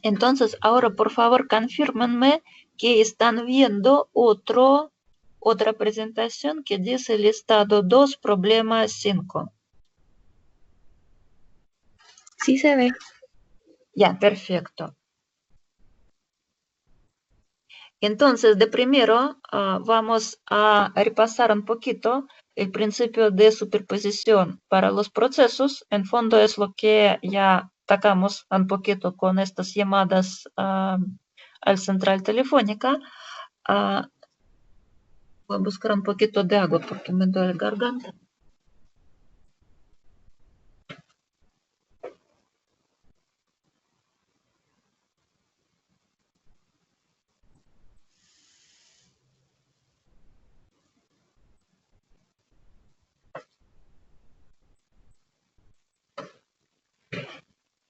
Entonces, ahora por favor confírmenme que están viendo otra presentación que dice listado 2, problema 5. Sí se ve. Ya, perfecto. Entonces, de primero vamos a repasar un poquito el principio de superposición para los procesos. En fondo es lo que ya tocamos un poquito con estas llamadas al central telefónica. Voy a buscar un poquito de agua porque me duele la garganta.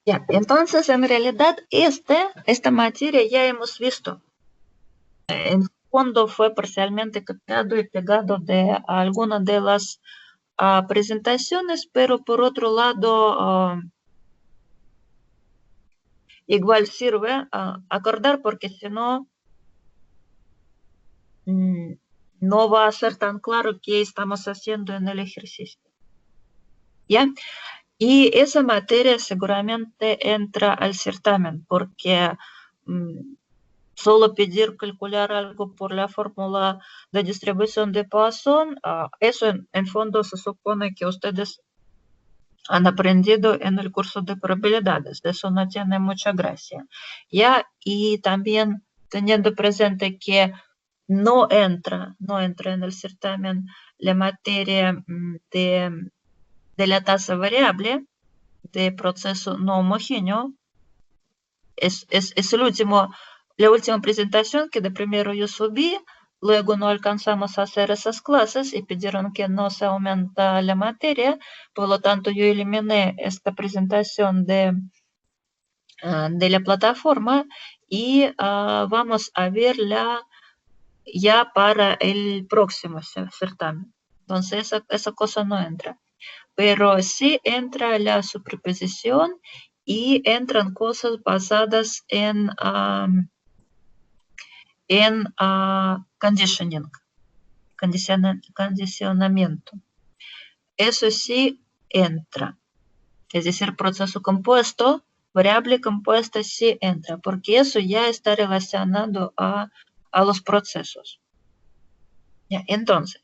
Ya, entonces en realidad esta materia ya hemos visto. En fondo fue parcialmente copiado y pegado de alguna de las presentaciones, pero por otro lado igual sirve acordar porque si no, no va a ser tan claro qué estamos haciendo en el ejercicio. ¿Ya? Y esa materia seguramente entra al certamen porque solo pedir calcular algo por la fórmula de distribución de Poisson, eso en fondo se supone que ustedes han aprendido en el curso de probabilidades. Eso no tiene mucha gracia. ¿Ya? Y también teniendo presente que no entra en el certamen la materia de la tasa variable de proceso no homogéneo. Es la última presentación que de primero yo subí, luego no alcanzamos a hacer esas clases y pidieron que no se aumenta la materia, por lo tanto yo eliminé esta presentación de la plataforma y vamos a verla ya para el próximo certamen. Entonces esa cosa no entra. Pero sí entra la superposición y entran cosas basadas en conditioning, condicionamiento. Eso sí entra. Es decir, proceso compuesto, variable compuesta sí entra, porque eso ya está relacionado a los procesos. Ya, entonces,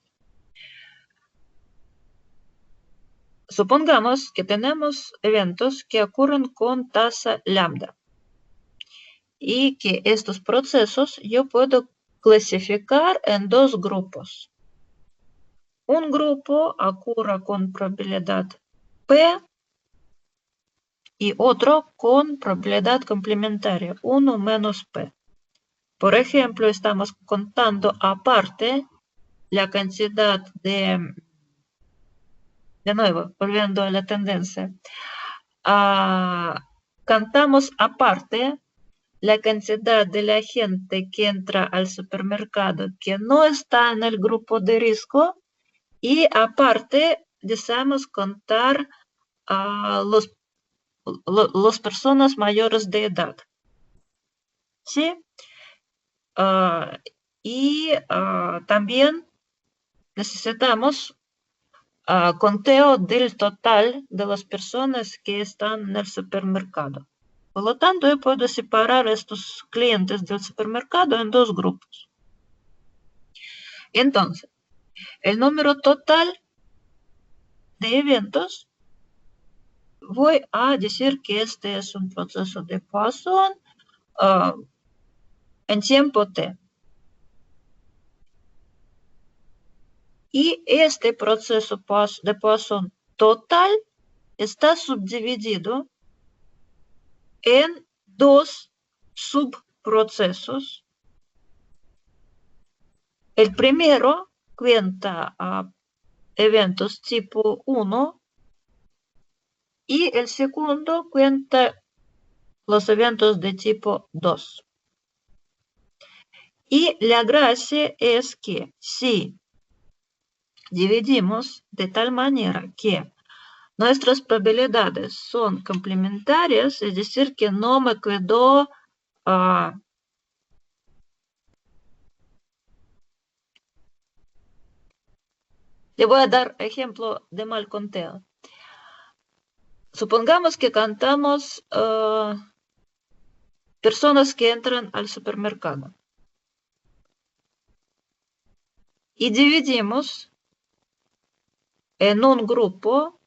supongamos que tenemos eventos que ocurren con tasa lambda y que estos procesos yo puedo clasificar en dos grupos. Un grupo ocurre con probabilidad P y otro con probabilidad complementaria 1 menos P. Por ejemplo, estamos contando aparte la cantidad de nuevo, volviendo a la tendencia, contamos aparte la cantidad de la gente que entra al supermercado que no está en el grupo de riesgo y aparte deseamos contar a las personas mayores de edad. ¿Sí? Y también necesitamos conteo del total de las personas que están en el supermercado. Por lo tanto, yo puedo separar estos clientes del supermercado en dos grupos. Entonces, el número total de eventos, voy a decir que este es un proceso de Poisson en tiempo t. Y este proceso de Poisson total está subdividido en dos subprocesos. El primero cuenta eventos tipo 1 y el segundo cuenta los eventos de tipo 2. Y la gracia es que si dividimos de tal manera que nuestras probabilidades son complementarias, es decir, que no me quedó le voy a dar ejemplo de mal conteo. Supongamos que contamos personas que entran al supermercado y dividimos en un grupo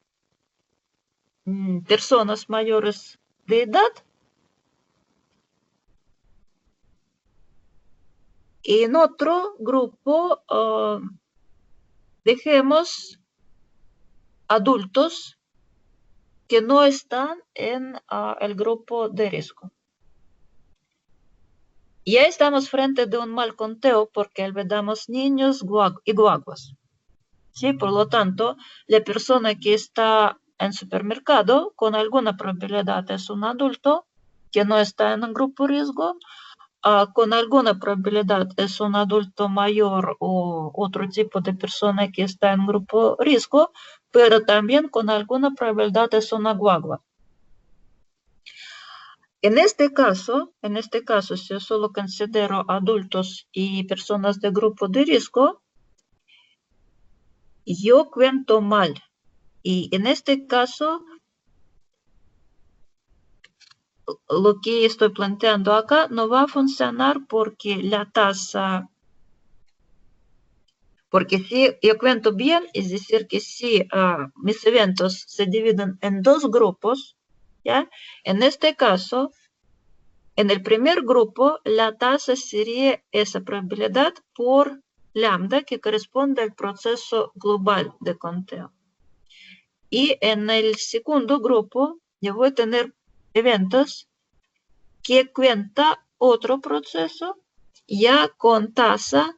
personas mayores de edad y en otro grupo dejemos adultos que no están en el grupo de riesgo. Ya estamos frente de un mal conteo porque olvidamos niños y guaguas. ¿Sí? Por lo tanto, la persona que está en supermercado con alguna probabilidad es un adulto que no está en un grupo de riesgo, con alguna probabilidad es un adulto mayor o otro tipo de persona que está en grupo de riesgo, pero también con alguna probabilidad es una guagua. En este caso, si yo solo considero adultos y personas de grupo de riesgo, yo cuento mal. Y en este caso, lo que estoy planteando acá no va a funcionar porque la tasa, porque si yo cuento bien, es decir, que si mis eventos se dividen en dos grupos, ¿ya? En este caso, en el primer grupo, la tasa sería esa probabilidad por lambda que corresponde al proceso global de conteo. Y en el segundo grupo, yo voy a tener eventos que cuenta otro proceso ya con tasa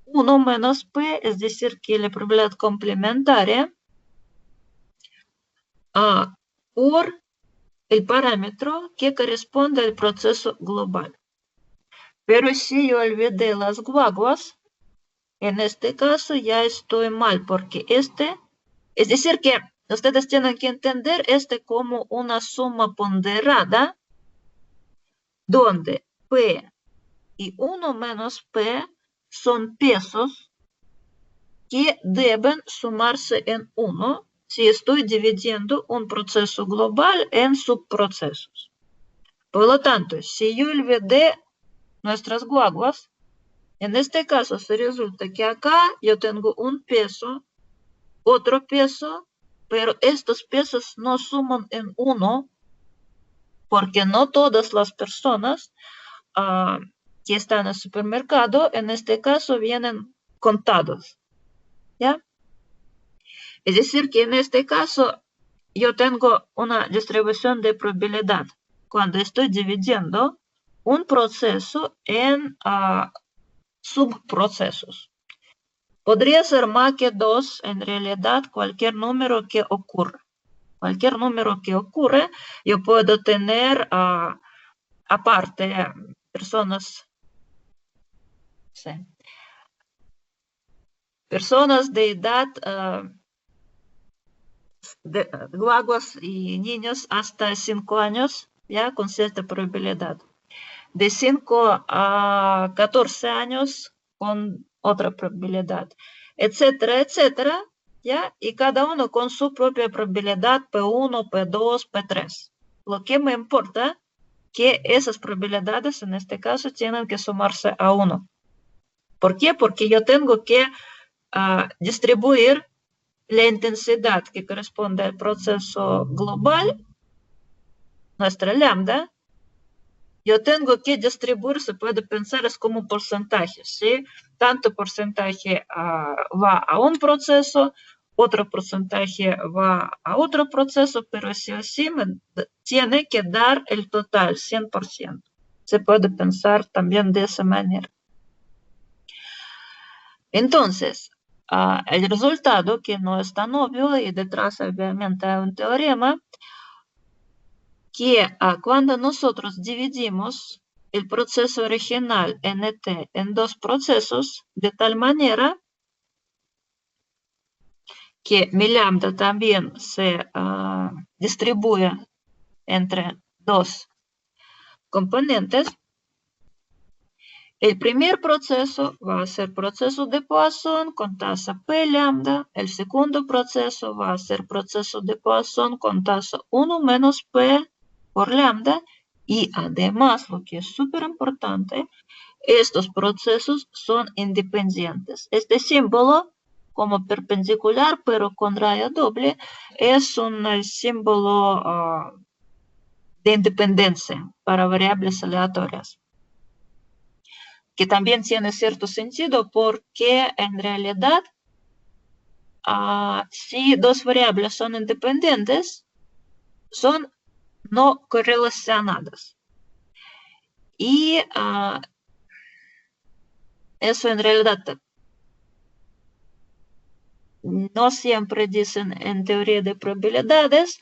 1 menos P, es decir, que la probabilidad complementaria por el parámetro que corresponde al proceso global. Pero si yo olvidé las guaguas, en este caso ya estoy mal, porque es decir que ustedes tienen que entender como una suma ponderada, donde P y 1 menos P son pesos que deben sumarse en 1 si estoy dividiendo un proceso global en subprocesos. Por lo tanto, si yo olvidé nuestras guaguas, en este caso se resulta que acá yo tengo un peso, otro peso, pero estos pesos no suman en 1 porque no todas las personas que están en el supermercado, en este caso, vienen contados. ¿Ya? Es decir, que en este caso yo tengo una distribución de probabilidad cuando estoy dividiendo un proceso en subprocesos. Podría ser más que 2, en realidad, cualquier número que ocurra. Cualquier número que ocurre, yo puedo tener aparte personas, sí, personas de edad guaguas y niños hasta 5 años, ya con cierta probabilidad. De 5 a 14 años con otra probabilidad, etcétera, etcétera, ya, y cada uno con su propia probabilidad P1, P2, P3. Lo que me importa que esas probabilidades en este caso tienen que sumarse a 1. ¿Por qué? Porque yo tengo que distribuir la intensidad que corresponde al proceso global, nuestra lambda, yo tengo que distribuir, se puede pensar, es como porcentajes, ¿sí? Tanto porcentaje va a un proceso, otro porcentaje va a otro proceso, pero sí o sí me tiene que dar el total, 100%. Se puede pensar también de esa manera. Entonces, el resultado, que no es tan obvio, y detrás obviamente hay un teorema, que cuando nosotros dividimos el proceso original NT en dos procesos, de tal manera que mi lambda también se distribuye entre dos componentes, el primer proceso va a ser proceso de Poisson con tasa P lambda, el segundo proceso va a ser proceso de Poisson con tasa 1 menos P por lambda, y además, lo que es súper importante, estos procesos son independientes. Este símbolo, como perpendicular pero con raya doble, es un símbolo de independencia para variables aleatorias, que también tiene cierto sentido porque en realidad si dos variables son independientes, son no correlacionadas. Y eso en realidad no siempre dicen en teoría de probabilidades.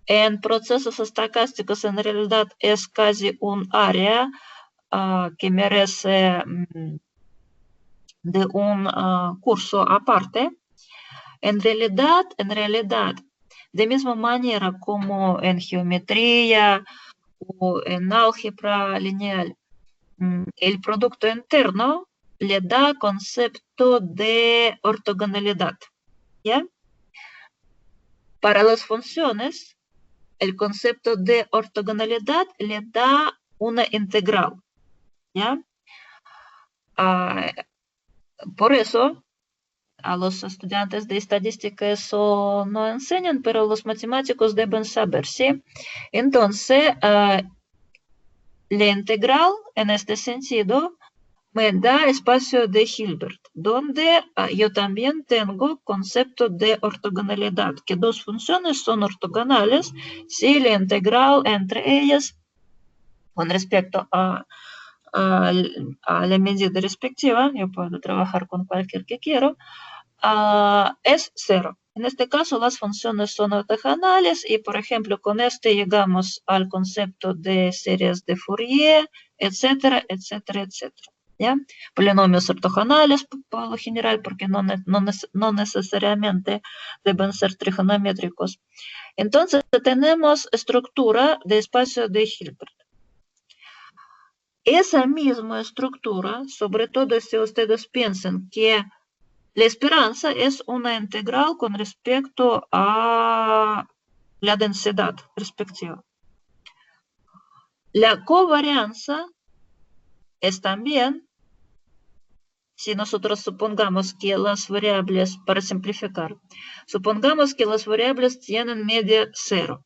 En procesos estocásticos en realidad es casi un área que merece de un curso aparte. En realidad, de misma manera como en geometría o en álgebra lineal, el producto interno le da concepto de ortogonalidad, ¿ya? Para las funciones, el concepto de ortogonalidad le da una integral, ¿ya? Por eso, a los estudiantes de estadística eso no enseñan, pero los matemáticos deben saber, ¿sí? Entonces, la integral en este sentido me da espacio de Hilbert, donde yo también tengo concepto de ortogonalidad, que dos funciones son ortogonales si la integral entre ellas con respecto a la medida respectiva, yo puedo trabajar con cualquier que quiero, es cero. En este caso, las funciones son ortogonales y, por ejemplo, con este llegamos al concepto de series de Fourier, etcétera, etcétera, etcétera. ¿Ya? Polinomios ortogonales, por lo general, porque no necesariamente deben ser trigonométricos. Entonces, tenemos estructura de espacio de Hilbert. Esa misma estructura, sobre todo si ustedes piensan que la esperanza es una integral con respecto a la densidad respectiva. La covarianza es también, si nosotros supongamos que las variables, para simplificar, supongamos que las variables tienen media cero.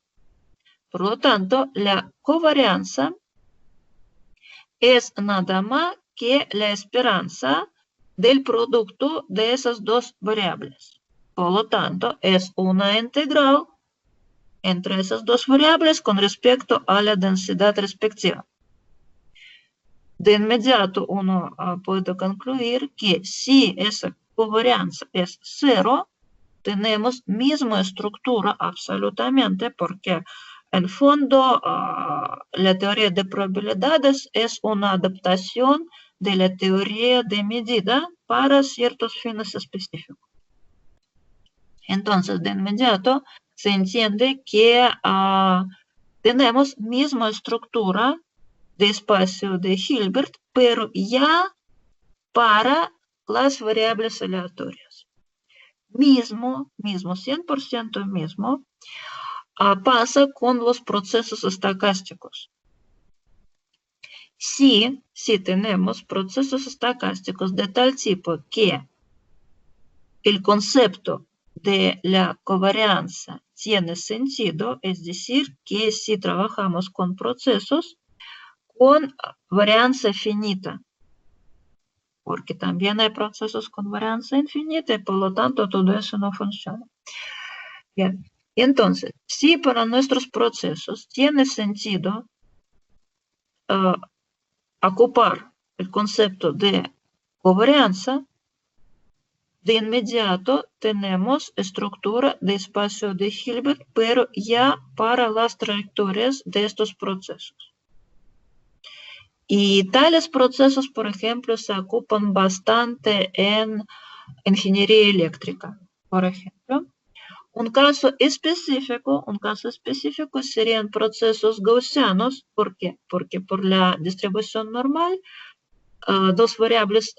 Por lo tanto, la covarianza es nada más que la esperanza del producto de esas dos variables. Por lo tanto, es una integral entre esas dos variables con respecto a la densidad respectiva. De inmediato uno puede concluir que si esa covarianza es cero, tenemos misma estructura absolutamente, porque en fondo la teoría de probabilidades es una adaptación de la teoría de medida para ciertos fines específicos. Entonces, de inmediato se entiende que tenemos misma estructura de espacio de Hilbert, pero ya para las variables aleatorias. Mismo, 100% mismo, pasa con los procesos estocásticos. Si tenemos procesos estocásticos de tal tipo que el concepto de la covarianza tiene sentido, es decir, que si trabajamos con procesos con varianza finita, porque también hay procesos con varianza infinita y por lo tanto todo eso no funciona. Bien. Entonces, si para nuestros procesos tiene sentido ocupar el concepto de covarianza, de inmediato tenemos estructura de espacio de Hilbert, pero ya para las trayectorias de estos procesos. Y tales procesos, por ejemplo, se ocupan bastante en ingeniería eléctrica, por ejemplo. Un caso específico serían procesos gaussianos. ¿Por qué? Porque por la distribución normal, dos variables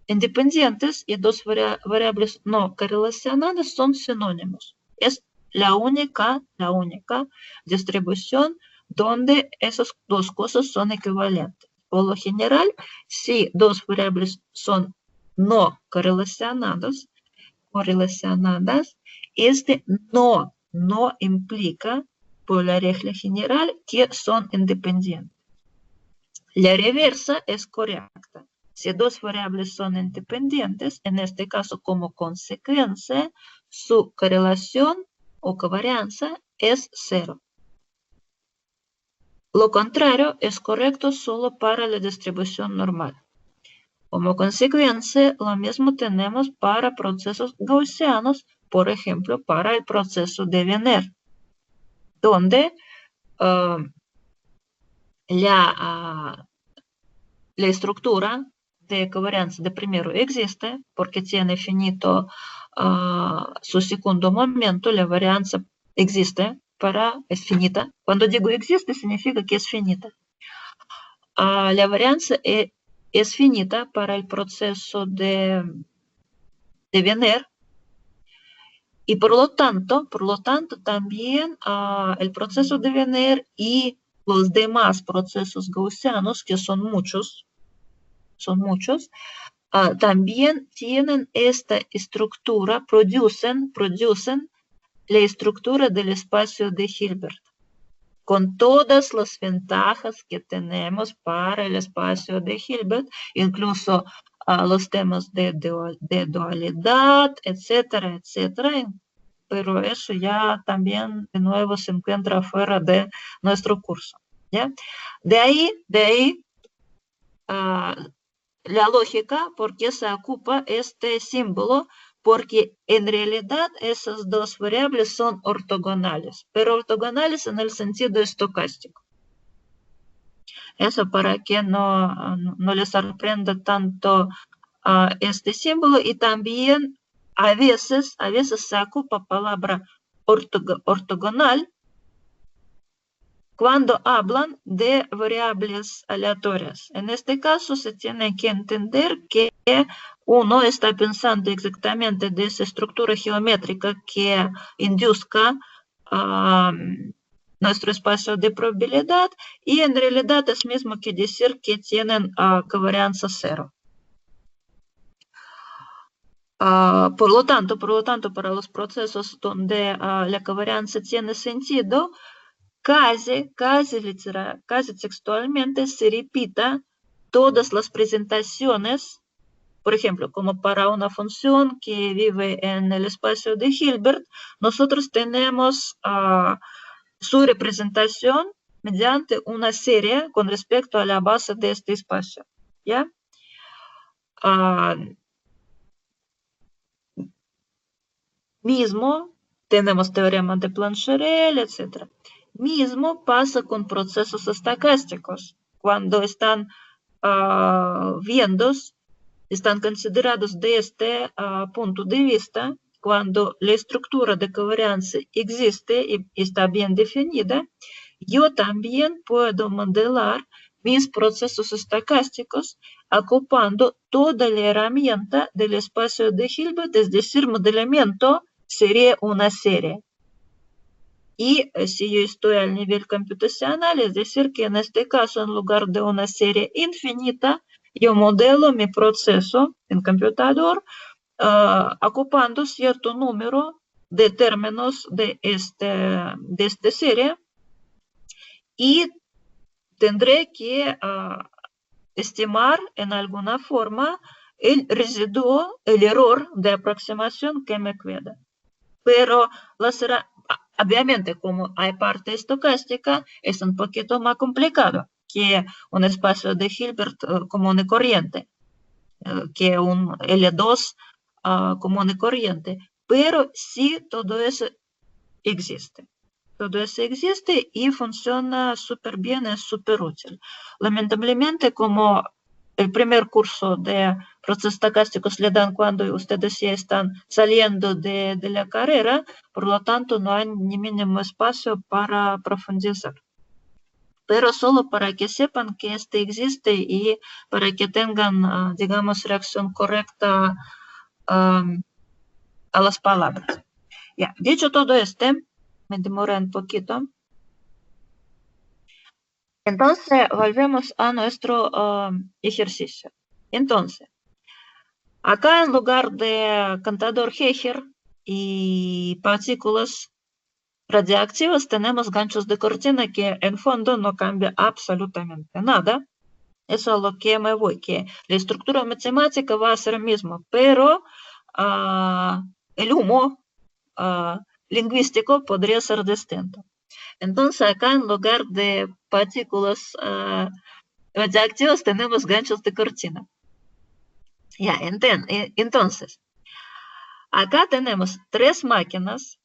independientes y dos variables no correlacionadas son sinónimos. Es la única distribución donde esas dos cosas son equivalentes. Por lo general, si dos variables son no correlacionadas, este no implica por la regla general que son independientes. La reversa es correcta. Si dos variables son independientes, en este caso como consecuencia, su correlación o covarianza es cero. Lo contrario es correcto solo para la distribución normal. Como consecuencia, lo mismo tenemos para procesos gaussianos, por ejemplo, para el proceso de Wiener, donde la estructura de covarianza de primero existe porque tiene finito su segundo momento, la varianza existe es finita. Cuando digo existe significa que es finita. La varianza es finita para el proceso de Wiener y por lo tanto también el proceso de Wiener y los demás procesos gaussianos, que son muchos, también tienen esta estructura, producen la estructura del espacio de Hilbert, con todas las ventajas que tenemos para el espacio de Hilbert, incluso los temas de dualidad, etcétera, etcétera. Pero eso ya también de nuevo se encuentra fuera de nuestro curso, ¿ya? De ahí la lógica, por qué se ocupa este símbolo, porque en realidad esas dos variables son ortogonales, pero ortogonales en el sentido estocástico. Eso para que no les sorprenda tanto este símbolo. Y también a veces se ocupa palabra ortogonal cuando hablan de variables aleatorias. En este caso se tiene que entender que uno está pensando exactamente de esa estructura geométrica que induzca nuestro espacio de probabilidad, y en realidad es mismo que decir que tienen covarianza cero. Por lo tanto, para los procesos donde la covarianza tiene sentido, casi textualmente se repita todas las presentaciones, por ejemplo, como para una función que vive en el espacio de Hilbert, nosotros tenemos su representación mediante una serie con respecto a la base de este espacio, ¿ya? Mismo tenemos teorema de Plancherel, etc. Mismo pasa con procesos estocásticos. Cuando están están considerados de este punto de vista, cuando la estructura de covarianza existe y está bien definida, yo también puedo modelar mis procesos estocásticos ocupando toda la herramienta del espacio de Hilbert, es decir, modelamiento sería una serie. Y si yo estoy al nivel computacional, es decir, que en este caso, en lugar de una serie infinita, yo modelo mi proceso en computador ocupando cierto número de términos de esta serie, y tendré que estimar en alguna forma el residuo, el error de aproximación que me queda. Pero obviamente, como hay parte estocástica, es un poquito más complicado que un espacio de Hilbert común y corriente, que un L2 común y corriente. Pero sí, todo eso existe. Todo eso existe y funciona súper bien, es súper útil. Lamentablemente, como el primer curso de procesos estocásticos le dan cuando ustedes ya están saliendo de la carrera, por lo tanto no hay ni mínimo espacio para profundizar. Pero solo para que sepan que este existe y para que tengan, digamos, reacción correcta a las palabras. Ya, dicho todo me demoré un poquito. Entonces, volvemos a nuestro ejercicio. Entonces, acá en lugar de contador Geiger y partículas radiactivas tenemos ganchos de cortina que en fondo no cambia absolutamente nada. Eso es a lo que me voy, que la estructura matemática va a ser la misma, pero el humo lingüístico podría ser distinto. Entonces acá en lugar de partículas radiactivas tenemos ganchos de cortina. Ya, entonces, acá tenemos tres máquinas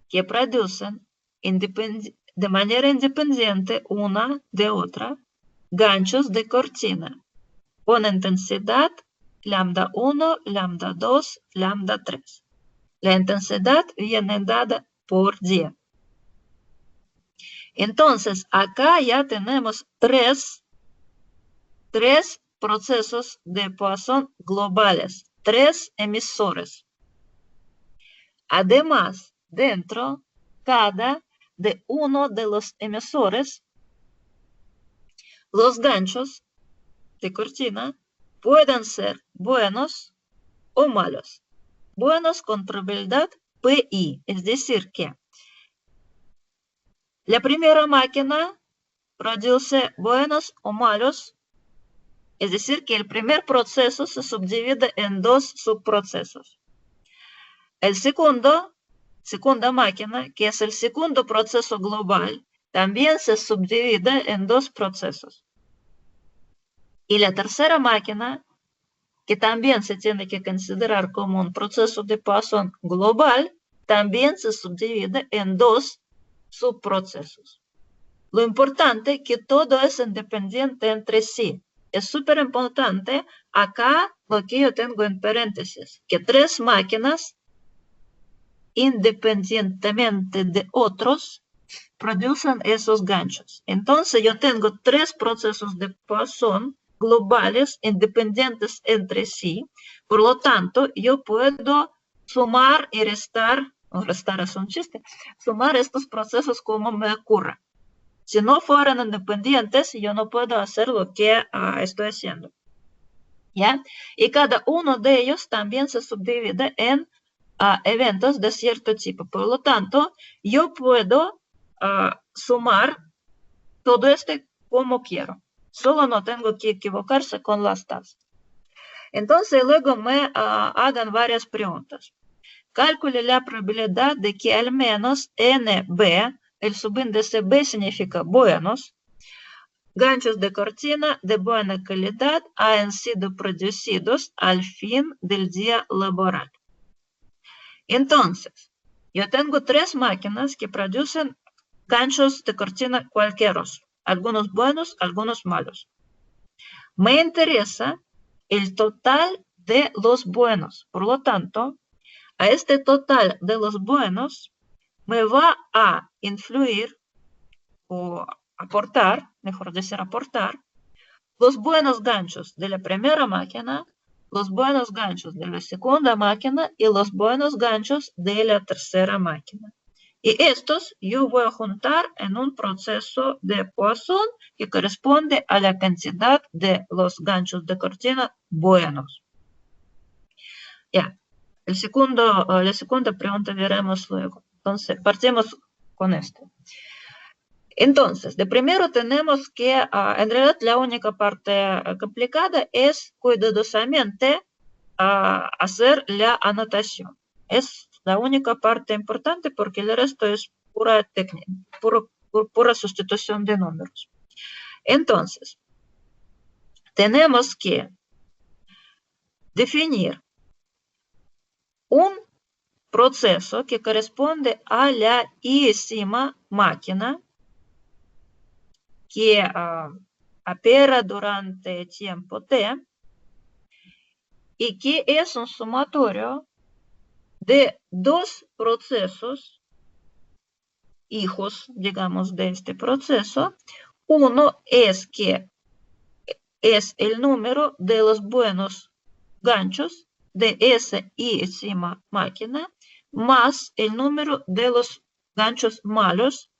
que producen de manera independiente una de otra ganchos de cortina con intensidad lambda 1, lambda 2, lambda 3. La intensidad viene dada por 10. Entonces, acá ya tenemos tres procesos de Poisson globales, tres emisores. Además, dentro cada de uno de los emisores, los ganchos de cortina pueden ser buenos o malos. Buenos con probabilidad PI, es decir que la primera máquina produce buenos o malos, es decir que el primer proceso se subdivide en dos subprocesos. El segunda máquina, que es el segundo proceso global, también se subdivide en dos procesos. Y la tercera máquina, que también se tiene que considerar como un proceso de Poisson global, también se subdivide en dos subprocesos. Lo importante es que todo es independiente entre sí. Es súper importante acá lo que yo tengo en paréntesis, que tres máquinas independientemente de otros producen esos ganchos. Entonces yo tengo tres procesos de Poisson globales independientes entre sí. Por lo tanto, yo puedo sumar y restar, o restar es un chiste, sumar estos procesos como me ocurra. Si no fueran independientes, yo no puedo hacer lo que estoy haciendo. ¿Ya? Y cada uno de ellos también se subdivide en eventos de cierto tipo. Por lo tanto, yo puedo sumar todo como quiero. Solo no tengo que equivocarse con las tasas. Entonces, luego me hagan varias preguntas. Calcule la probabilidad de que al menos NB, el subíndice B significa buenos, ganchos de cortina de buena calidad hayan sido producidos al fin del día laboral. Entonces, yo tengo tres máquinas que producen ganchos de cortina cualquieros, algunos buenos, algunos malos. Me interesa el total de los buenos. Por lo tanto, a este total de los buenos me va a influir o aportar, mejor decir aportar, los buenos ganchos de la primera máquina, los buenos ganchos de la segunda máquina y los buenos ganchos de la tercera máquina. Y estos yo voy a juntar en un proceso de Poisson que corresponde a la cantidad de los ganchos de cortina buenos. Ya, la segunda pregunta veremos luego. Entonces, partimos con esto. Entonces, de primero tenemos que, en realidad, la única parte complicada es cuidadosamente hacer la anotación. Es la única parte importante porque el resto es pura técnica, pura sustitución de números. Entonces, tenemos que definir un proceso que corresponde a la iésima máquina que opera durante tiempo t y que es un sumatorio de dos procesos hijos, digamos, de este proceso. Uno es que es el número de los buenos ganchos de esa y máquina más el número de los ganchos malos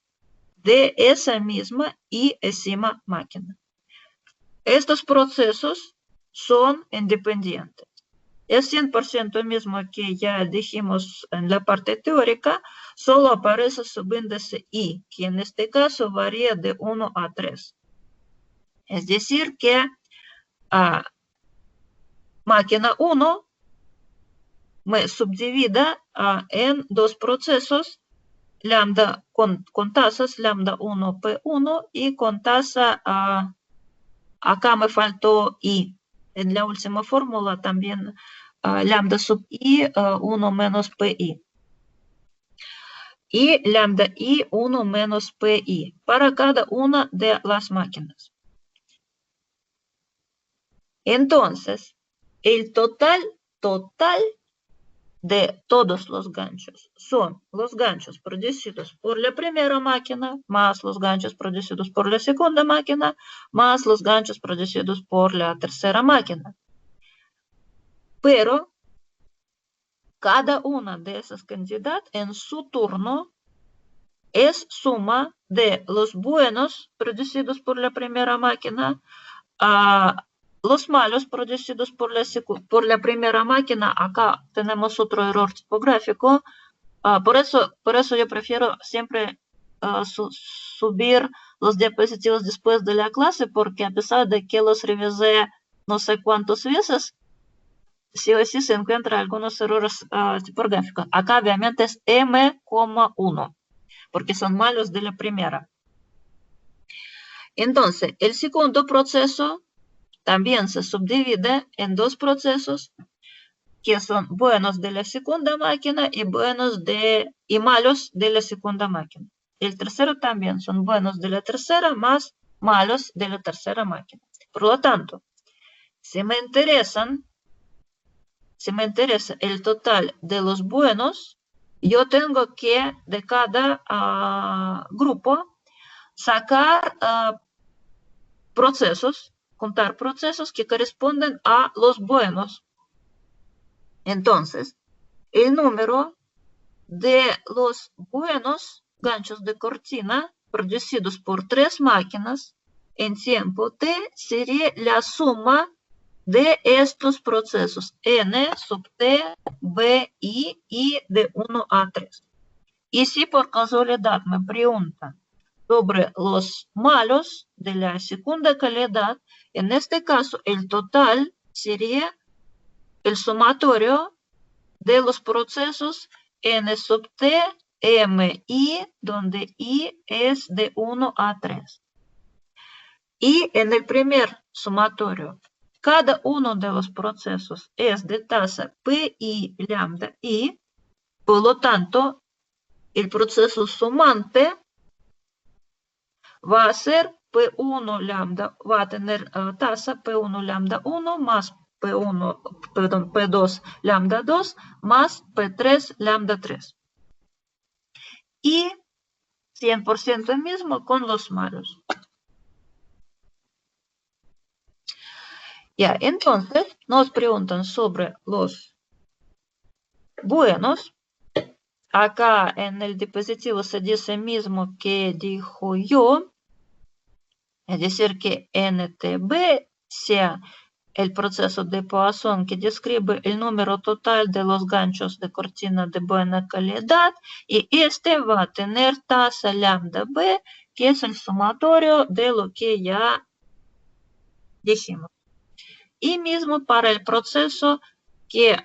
de esa misma y máquina. Estos procesos son independientes. Es 100% mismo que ya dijimos en la parte teórica, solo aparece subíndice I, que en este caso varía de 1 a 3. Es decir que máquina 1 me subdivida en dos procesos, lambda con tasas lambda 1 P1 y con tasa, acá me faltó I. En la última fórmula también lambda sub I 1 menos PI. Y lambda I 1 menos PI para cada una de las máquinas. Entonces, el total de todos los ganchos son los ganchos producidos por la primera máquina más los ganchos producidos por la segunda máquina más los ganchos producidos por la tercera máquina. Pero cada una de esas cantidades en su turno es suma de los buenos producidos por la primera máquina a los malos producidos por la primera máquina. Acá tenemos otro error tipográfico. Por eso yo prefiero siempre subir los diapositivos después de la clase, porque a pesar de que los revisé no sé cuántas veces, sí o sí se encuentran algunos errores tipográficos. Acá obviamente es M,1, porque son malos de la primera. Entonces, el segundo proceso también se subdivide en dos procesos que son buenos de la segunda máquina y malos de la segunda máquina. El tercero también son buenos de la tercera más malos de la tercera máquina. Por lo tanto, si me interesa el total de los buenos, yo tengo que de cada grupo sacar contar procesos que corresponden a los buenos. Entonces, el número de los buenos ganchos de cortina producidos por tres máquinas en tiempo t sería la suma de estos procesos n sub t, b, i y de 1 a 3. Y si por casualidad me preguntan sobre los malos de la segunda calidad, en este caso el total sería el sumatorio de los procesos n sub t, m, i, donde i es de 1 a 3. Y en el primer sumatorio, cada uno de los procesos es de tasa pi lambda i, por lo tanto, el proceso sumante va a ser P1 lambda, va a tener tasa P1 lambda 1 más P2 lambda 2 más P3 lambda 3. Y 100% mismo con los malos. Ya, entonces nos preguntan sobre los buenos. Acá en el dispositivo se dice mismo que dijo yo. Es decir, que NTB sea el proceso de Poisson que describe el número total de los ganchos de cortina de buena calidad y este va a tener tasa lambda B, que es el sumatorio de lo que ya dijimos. Y mismo para el proceso que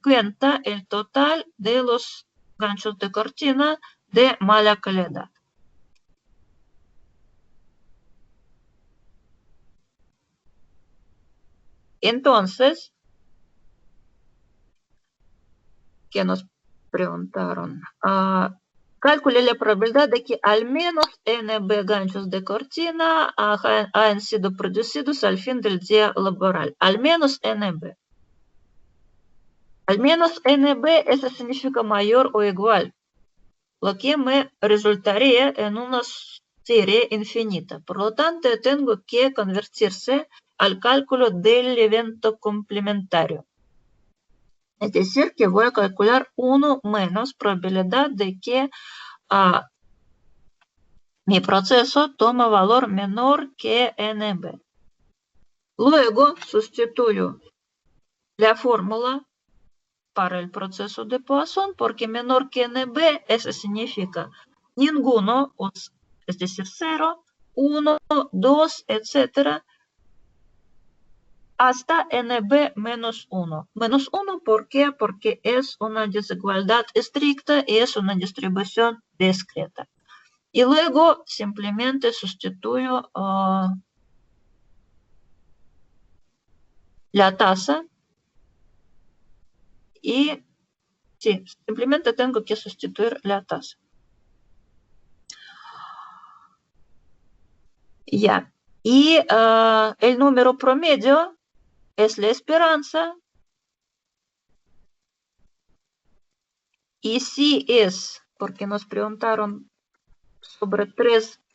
cuenta el total de los ganchos de cortina de mala calidad. Entonces, ¿qué nos preguntaron? calcule la probabilidad de que al menos NB ganchos de cortina hayan sido producidos al fin del día laboral. Al menos NB. Al menos NB, eso significa mayor o igual, lo que me resultaría en una serie infinita. Por lo tanto, tengo que convertirse al cálculo del evento complementario. Es decir, que voy a calcular 1 menos probabilidad de que mi proceso toma valor menor que NB. Luego sustituyo la fórmula para el proceso de Poisson porque menor que NB, eso significa ninguno, es decir, 0, 1, 2, etc. hasta NB menos 1. Menos 1, ¿por qué? Porque es una desigualdad estricta y es una distribución discreta. Y luego simplemente sustituyo la tasa y sí, simplemente tengo que sustituir la tasa. Ya. Y el número promedio es la esperanza. Y si es, porque nos preguntaron sobre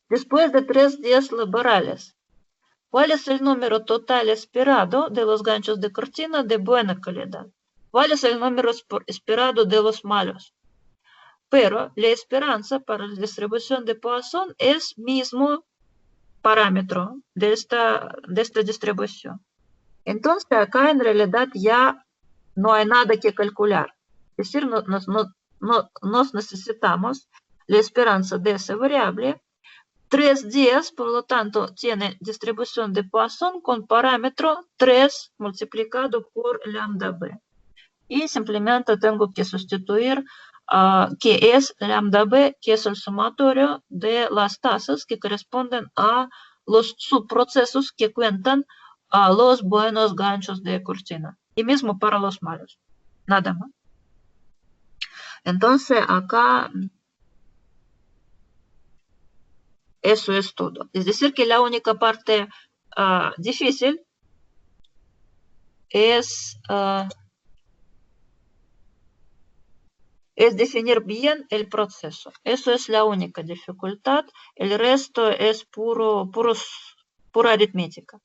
después de 3 días laborales, ¿cuál es el número total esperado de los ganchos de cortina de buena calidad? ¿Cuál es el número esperado de los malos? Pero la esperanza para la distribución de Poisson es mismo parámetro de esta distribución. Entonces acá en realidad ya no hay nada que calcular. Es decir, nos necesitamos la esperanza de esa variable. 3 días, por lo tanto, tiene distribución de Poisson con parámetro 3 multiplicado por lambda b. Y simplemente tengo que sustituir que es lambda b, que es el sumatorio de las tasas que corresponden a los subprocesos que cuentan a los buenos ganchos de cortina. Y mismo para los malos. Nada más. Entonces acá eso es todo. Es decir, que la única parte difícil es definir bien el proceso. Eso es la única dificultad. El resto es pura aritmética.